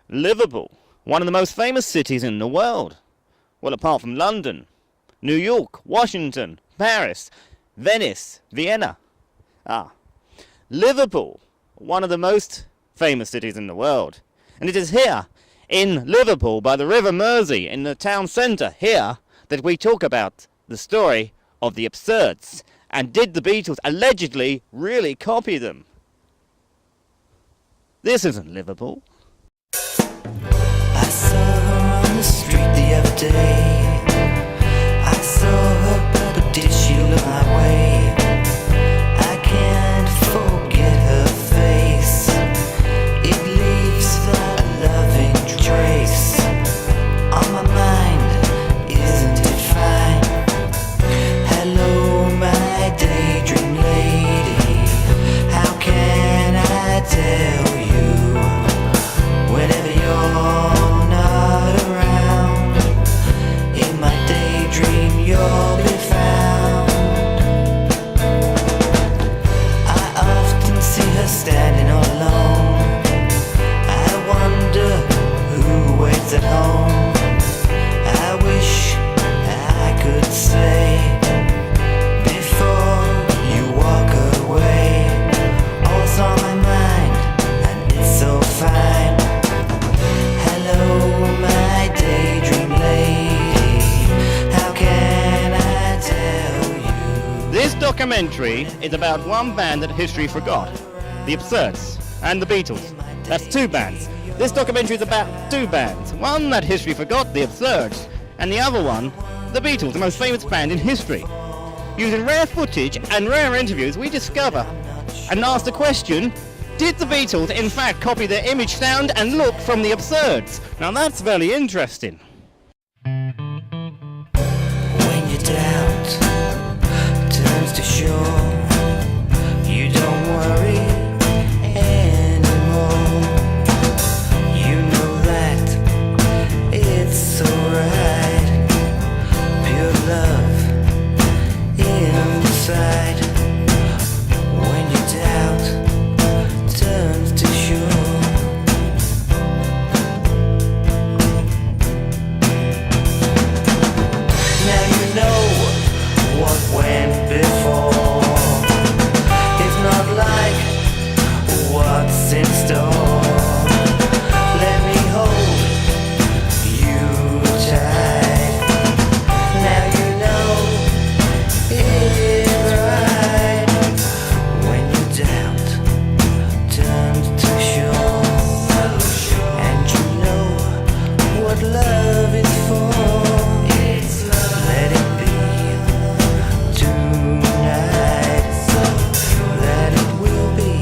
Liverpool, one of the most famous cities in the world. Well, apart from London, New York, Washington, Paris, Venice, Vienna. Liverpool, one of the most famous cities in the world. And it is here, in Liverpool, by the River Mersey, in the town centre here, that we talk about the story of the Absurds. And did the Beatles allegedly really copy them? This isn't Liverpool. I saw her on the street the other day. I saw her, but did she look my way? I can't forget her face. It leaves a loving trace on my mind. Isn't it fine? Hello, my daydream lady. How can I tell you whenever you're not around? In my daydream you'll be found. I often see her standing all alone. I wonder who waits at home. I wish I could say before you walk away, all's on my mind and it's so fine. Hello, my daydream lady. How can I tell you? This documentary is about one band that history forgot. The Absurds and the Beatles. That's two bands. This documentary is about two bands. One that history forgot, the Absurds, and the other one, the Beatles, the most famous band in history. Using rare footage and rare interviews, we discover and ask the question, did the Beatles in fact copy their image, sound and look from the Absurds? Now that's very interesting. When your doubt turns to shore, you don't worry anymore. You know that it's alright. Pure love inside. When your doubt turns to shore. Now you know what went before. It's not like what's in store. Let me hold you tight. Now you know it's right. When your doubt turns to shore, and you know what love is for. Let it be tonight. That it will be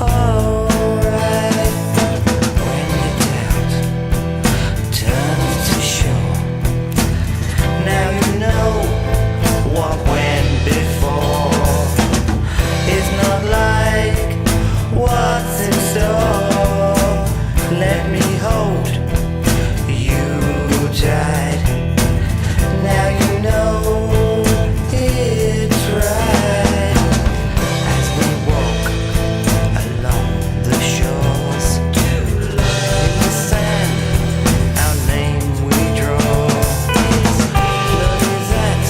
alright. When your doubt turns to shore. Now you know what went before. It's not like what's in store. Let me hold you tight. Now you know it's right. As we walk along the shores, in the sand, our name we draw. Love is at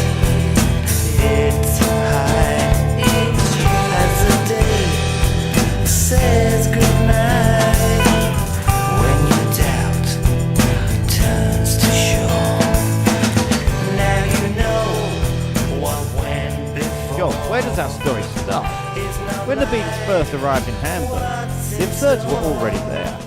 its height. As the day says goodnight. When your doubt turns to shore. Now you know what went before. Yo, where does that story start? It's not When the Beatles first arrived in Hamburg, the Absurds were already there.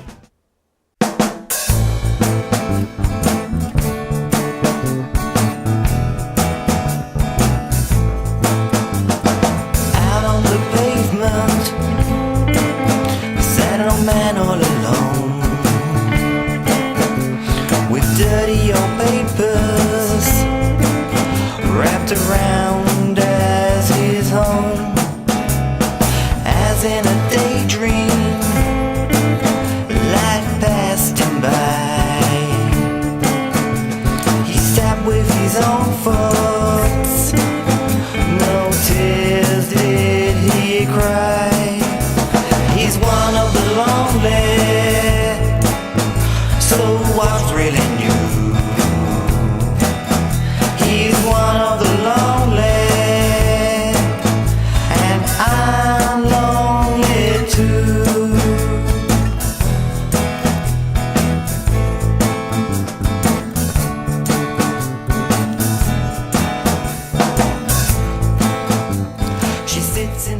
out on the pavement, sat an old man all alone, with dirty old papers wrapped around as his home. As in a daydream,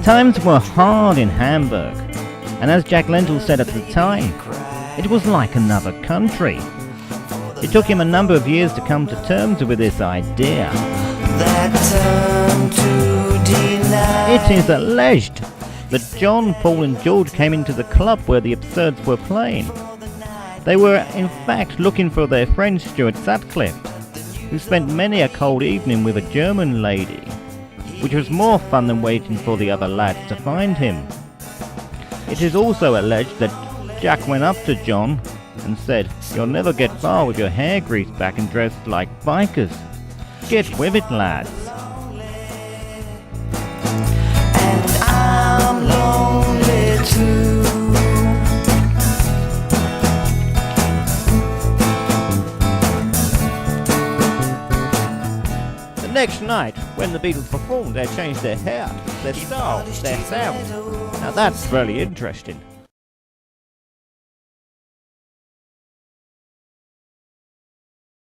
Times were hard in Hamburg, and as Jack Lentil said at the time, it was like another country. It took him a number of years to come to terms with this idea. It is alleged that John, Paul and George came into the club where the Absurds were playing. They were in fact looking for their friend Stuart Sutcliffe, who spent many a cold evening with a German lady, which was more fun than waiting for the other lads to find him. It is also alleged that Jack went up to John and said, "You'll never get far with your hair greased back and dressed like bikers. Get with it, lads." And I'm lonely too. The next night, when the Beatles performed, they changed their hair, their style, their sound. Now that's really interesting.